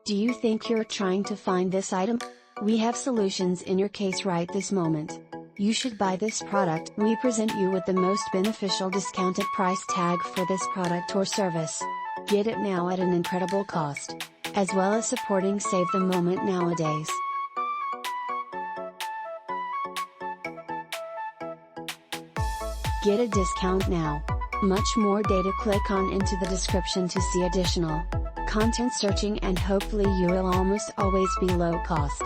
Do you think you're trying to find this item? We have solutions in your case right this moment. You should buy this product. We present you with the most beneficial discounted price tag for this product or service. Get it now at an incredible cost. As well as supporting Save the Moment nowadays. Get a discount now. Much more data. Click on into the description to see additional content searching, and hopefully you will almost always be low cost.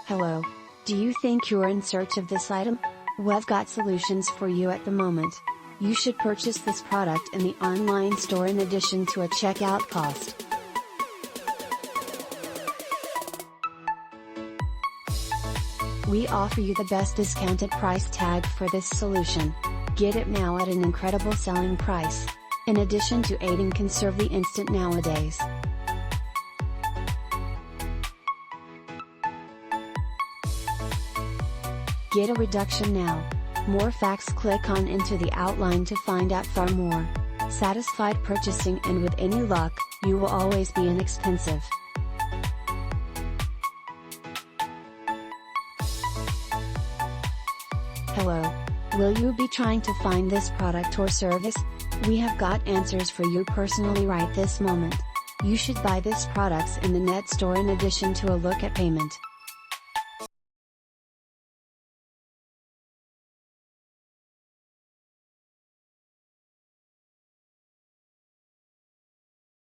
Hello. Do you think you're in search of this item? We've got solutions for you at the moment. You should purchase this product in the online store in addition to a checkout cost. We offer you the best discounted price tag for this solution. Get it now at an incredible selling price. In addition to aiding conserve the instant nowadays. Get a reduction now. More facts. Click on into the outline to find out far more. Satisfied purchasing, and with any luck, you will always be inexpensive. Hello. Will you be trying to find this product or service? We have got answers for you personally right this moment. You should buy this products in the net store in addition to a look at payment.